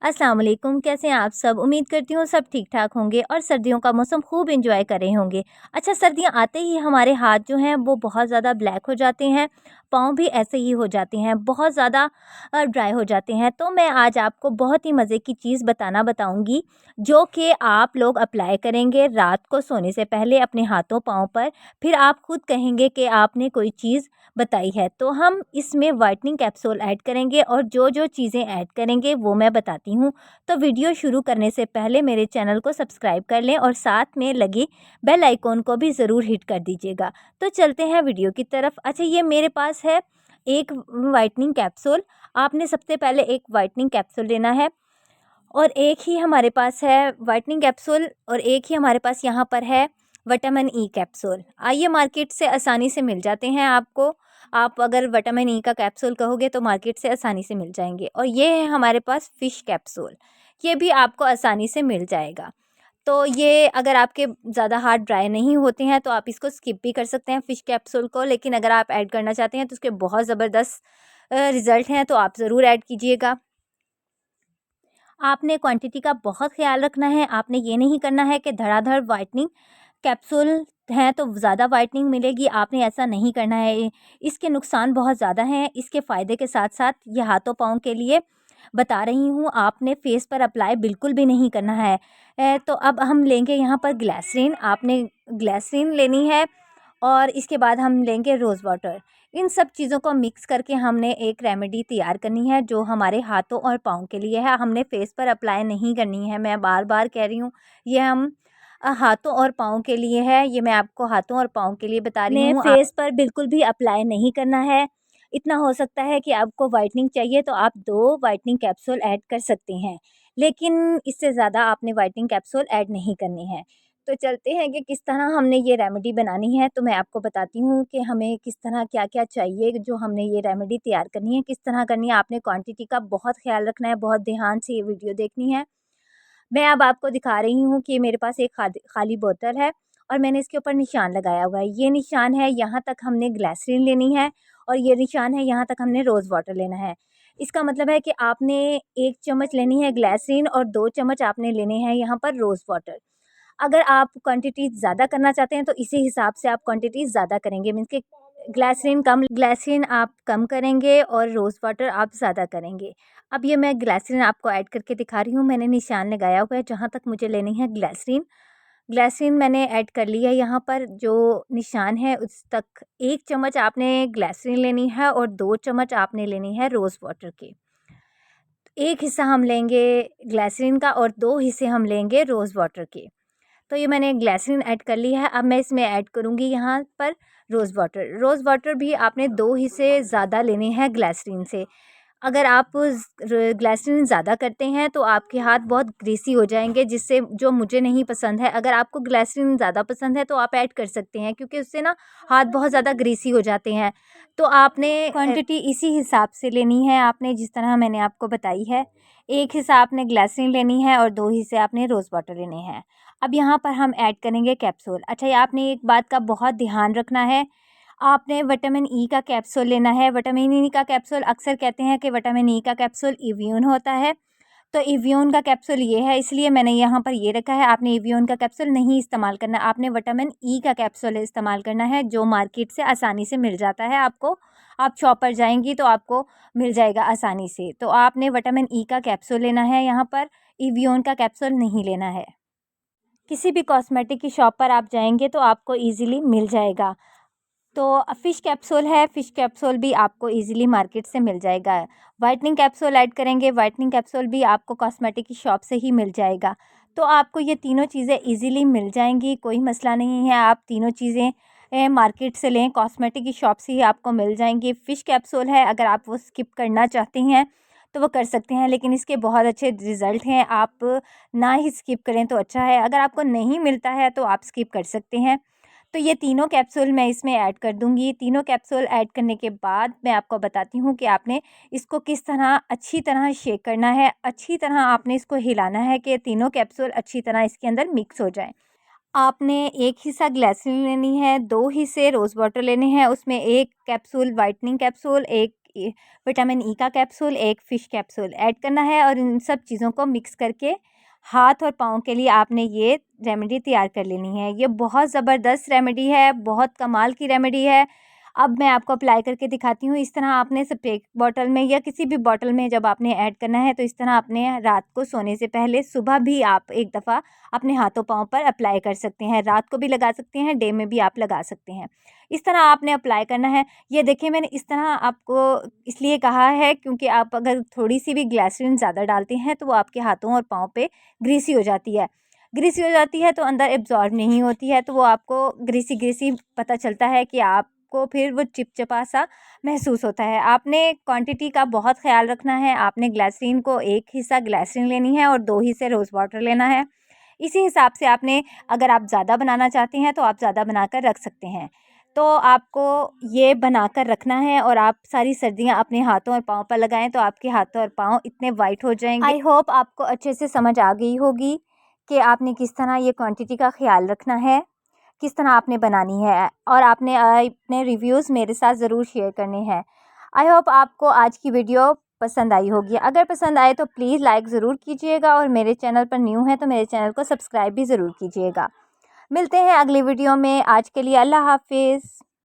अस्सलाम वालेकुम, कैसे हैं आप सब? उम्मीद करती हूँ सब ठीक-ठाक होंगे और सर्दियों का मौसम खूब एंजॉय कर रहे होंगे। अच्छा, सर्दियाँ आते ही हमारे हाथ जो हैं वो बहुत ज़्यादा ब्लैक हो जाते हैं, पाँव भी ऐसे ही हो जाते हैं, बहुत ज़्यादा ड्राई हो जाते हैं। तो मैं आज आपको बहुत ही मज़े की चीज़ बताऊँगी, जो कि आप लोग अप्लाई करेंगे रात को सोने से पहले अपने हाथों-पाँव पर, फिर आप खुद कहेंगे कि आपने कोई चीज़ बताई है। तो हम इसमें व्हाइटनिंग कैप्सूल ऐड करेंगे और जो-जो चीज़ें ऐड करेंगे वो मैं बताती हूँ। तो वीडियो शुरू करने से पहले मेरे चैनल को सब्सक्राइब कर लें और साथ में लगी बेल आइकॉन को भी ज़रूर हिट कर दीजिएगा। तो चलते हैं वीडियो की तरफ। अच्छा, ये मेरे पास है एक व्हाइटनिंग कैप्सूल। आपने सबसे पहले एक व्हाइटनिंग कैप्सूल लेना है और एक ही हमारे पास है व्हाइटनिंग कैप्सूल और एक ही हमारे पास यहाँ पर है विटामिन ई कैप्सूल। ये मार्केट से आसानी से मिल जाते हैं आपको। आप अगर विटामिन ई का कैप्सूल कहोगे तो मार्केट से आसानी से मिल जाएँगे। और ये है हमारे पास फ़िश कैप्सूल, ये भी आपको आसानी से मिल जाएगा। तो ये अगर आपके ज़्यादा हाथ ड्राई नहीं होते हैं तो आप इसको स्किप भी कर सकते हैं फ़िश कैप्सूल को, लेकिन अगर आप ऐड करना चाहते हैं तो उसके बहुत ज़बरदस्त रिज़ल्ट हैं, तो आप ज़रूर ऐड कीजिएगा। आपने क्वांटिटी का बहुत ख़्याल रखना है। आपने ये नहीं करना है कि धड़ाधड़ व्हाइटनिंग कैप्सूल हैं तो ज़्यादा व्हाइटनिंग मिलेगी, आपने ऐसा नहीं करना है। इसके नुकसान बहुत ज़्यादा हैं, इसके फ़ायदे के साथ-साथ ये हाथों-पाँव के लिए बता रही हूँ, आपने फेस पर अप्लाई बिल्कुल भी नहीं करना है। तो अब हम लेंगे यहाँ पर ग्लिसरीन, आपने ग्लिसरीन लेनी है और इसके बाद हम लेंगे रोज़ वाटर। इन सब चीज़ों को मिक्स करके हमने एक रेमेडी तैयार करनी है जो हमारे हाथों और पाँव के लिए है। हमने फेस पर अप्लाई नहीं करनी है, मैं बार-बार कह रही हूँ। ये हम हाथों और पाँव के लिए है, ये मैं आपको हाथों और पाँव के लिए बता रही हूँ। फेस पर बिल्कुल भी अप्लाई नहीं करना है। इतना हो सकता है कि आपको व्हाइटनिंग चाहिए तो आप 2 व्हाइटनिंग कैप्सूल ऐड कर सकते हैं, लेकिन इससे ज़्यादा आपने व्हाइटनिंग कैप्सूल ऐड नहीं करनी है। तो चलते हैं कि किस तरह हमने ये रेमेडी बनानी है। तो मैं आपको बताती हूँ कि हमें किस तरह क्या-क्या चाहिए, जो हमने ये रेमेडी तैयार करनी है, किस तरह करनी है। आपने क्वांटिटी का बहुत ख़्याल रखना है, बहुत ध्यान से ये वीडियो देखनी है। मैं अब आपको दिखा रही हूँ कि मेरे पास एक खाली बोतल है और मैंने इसके ऊपर निशान लगाया हुआ है। ये निशान है, यहाँ तक हमने ग्लिसरीन लेनी है और ये निशान है, यहाँ तक हमने रोज़ वाटर लेना है। इसका मतलब है कि आपने 1 चम्मच लेनी है ग्लिसरीन और 2 चम्मच आपने लेने हैं यहाँ पर रोज़ वाटर। अगर आप क्वांटिटी ज़्यादा करना चाहते हैं तो इसी हिसाब से आप क्वांटिटी ज़्यादा करेंगे, मीन्स कि ग्लिसरीन आप कम करेंगे और रोज़ वाटर आप ज़्यादा करेंगे। अब ये मैं ग्लिसरीन आपको ऐड करके दिखा रही हूँ, मैंने निशान लगाया हुआ है जहाँ तक मुझे लेनी है ग्लिसरीन। ग्लिसरीन मैंने ऐड कर ली है, यहाँ पर जो निशान है उस तक 1 चम्मच आपने ग्लिसरीन लेनी है और 2 चम्मच आपने लेनी है रोज़ वाटर के। 1 हिस्सा हम लेंगे ग्लिसरीन का और 2 हिस्से हम लेंगे रोज़ वाटर के। तो ये मैंने ग्लिसरीन ऐड कर ली है। अब मैं इसमें ऐड करूँगी यहाँ पर रोज़ वाटर। रोज़ वाटर भी आपने 2 हिस्से ज़्यादा लेने हैं ग्लिसरीन से। अगर आप ग्लिसरीन ज़्यादा करते हैं तो आपके हाथ बहुत ग्रीसी हो जाएँगे, जिससे जो मुझे नहीं पसंद है। अगर आपको ग्लिसरीन ज़्यादा पसंद है तो आप ऐड कर सकते हैं, क्योंकि उससे ना हाथ बहुत ज़्यादा ग्रीसी हो जाते हैं। तो आपने क्वांटिटी इसी हिसाब से लेनी है, आपने जिस तरह मैंने आपको बताई है। 1 हिस्सा आपने ग्लिसरीन लेनी है और 2 हिस्से आपने रोज़ वाटर लेने हैं। अब यहाँ पर हम ऐड करेंगे कैप्सूल। अच्छा, ये आपने एक बात का बहुत ध्यान रखना है, आपने विटामिन ई का कैप्सूल लेना है। विटामिन ई का कैप्सूल अक्सर कहते हैं कि विटामिन ई का कैप्सूल इम्यून होता है, तो इम्यून का कैप्सूल ये है, इसलिए मैंने यहाँ पर ये रखा है। आपने इम्यून का कैप्सूल नहीं इस्तेमाल करना, आपने विटामिन ई का कैप्सूल इस्तेमाल करना है, जो मार्केट से आसानी से मिल जाता है आपको। आप शॉप पर जाएँगी तो आपको मिल जाएगा आसानी से। तो आपने विटामिन ई का कैप्सूल लेना है यहाँ पर, इम्यून का कैप्सूल नहीं लेना है। किसी भी कॉस्मेटिक की शॉप पर आप जाएँगे तो आपको ईज़िली मिल जाएगा। तो फ़िश कैप्सूल है, फ़िश कैप्सूल भी आपको ईज़िली मार्केट से मिल जाएगा। व्हाइटनिंग कैप्सूल ऐड करेंगे, व्हाइटनिंग कैप्सूल भी आपको कॉस्मेटिक की शॉप से ही मिल जाएगा। तो आपको ये तीनों चीज़ें ईज़िली मिल जाएँगी, कोई मसला नहीं है। आप तीनों चीज़ें मार्केट से लें, कॉस्मेटिक की शॉप से ही आपको मिल जाएँगी। फ़िश कैप्सूल है, अगर आप वो स्किप करना चाहते हैं तो वो कर सकते हैं, लेकिन इसके बहुत अच्छे रिज़ल्ट हैं, आप ना ही स्किप करें तो अच्छा है। अगर आपको नहीं मिलता है तो आप स्किप कर सकते हैं। तो ये तीनों कैप्सूल मैं इसमें ऐड कर दूँगी। तीनों कैप्सूल ऐड करने के बाद मैं आपको बताती हूँ कि आपने इसको किस तरह अच्छी तरह शेक करना है। अच्छी तरह आपने इसको हिलाना है कि तीनों कैप्सूल अच्छी तरह इसके अंदर मिक्स हो जाएँ। आपने 1 हिस्सा ग्लिसरीन लेनी है, 2 हिस्से रोज़ वाटर लेने हैं, उसमें 1 capsule whitening capsule, 1 vitamin E का कैप्सूल, एक फ़िश कैप्सूल ऐड करना है और इन सब चीज़ों को मिक्स करके हाथ और पाँव के लिए आपने ये रेमेडी तैयार कर लेनी है। ये बहुत ज़बरदस्त रेमेडी है, बहुत कमाल की रेमेडी है। अब मैं आपको अप्लाई करके दिखाती हूँ। इस तरह आपने स्प्रे बॉटल में या किसी भी बॉटल में जब आपने ऐड करना है तो इस तरह आपने रात को सोने से पहले सुबह भी आप एक दफ़ा अपने हाथों पाँव पर अप्लाई कर सकते हैं। रात को भी लगा सकते हैं, डे में भी आप लगा सकते हैं। इस तरह आपने अप्लाई करना है। ये देखिए मैंने इस तरह आपको इसलिए कहा है क्योंकि आप अगर थोड़ी-सी भी ग्लिसरीन ज़्यादा डालते हैं तो वो आपके हाथों और पाँव पे ग्रीसी हो जाती है। ग्रीसी हो जाती है तो अंदर एब्ज़ॉर्ब नहीं होती है, तो वो आपको ग्रीसी-ग्रीसी पता चलता है कि आपको फिर वो चिपचिपा सा महसूस होता है। आपने क्वांटिटी का बहुत ख़्याल रखना है। आपने ग्लिसरीन को 1 हिस्सा ग्लिसरीन लेनी है और 2 हिस्से रोज़ वाटर लेना है। इसी हिसाब से आपने अगर आप ज़्यादा बनाना चाहते हैं तो आप ज़्यादा बनाकर रख सकते हैं। तो आपको ये बनाकर रखना है और आप सारी सर्दियाँ अपने हाथों और पाँव पर लगाएँ तो आपके हाथों और पाँव इतने वाइट हो जाएँगे। आई होप आपको अच्छे से समझ आ गई होगी कि आपने किस तरह ये क्वांटिटी का ख़्याल रखना है, किस तरह आपने बनानी है और आपने अपने रिव्यूज़ मेरे साथ ज़रूर शेयर करने हैं। आई होप आपको आज की वीडियो पसंद आई होगी। अगर पसंद आए तो प्लीज़ लाइक ज़रूर कीजिएगा और मेरे चैनल पर न्यू हैं तो मेरे चैनल को सब्सक्राइब भी ज़रूर कीजिएगा। मिलते हैं अगली वीडियो में। आज के लिए अल्लाह हाफ़िज़।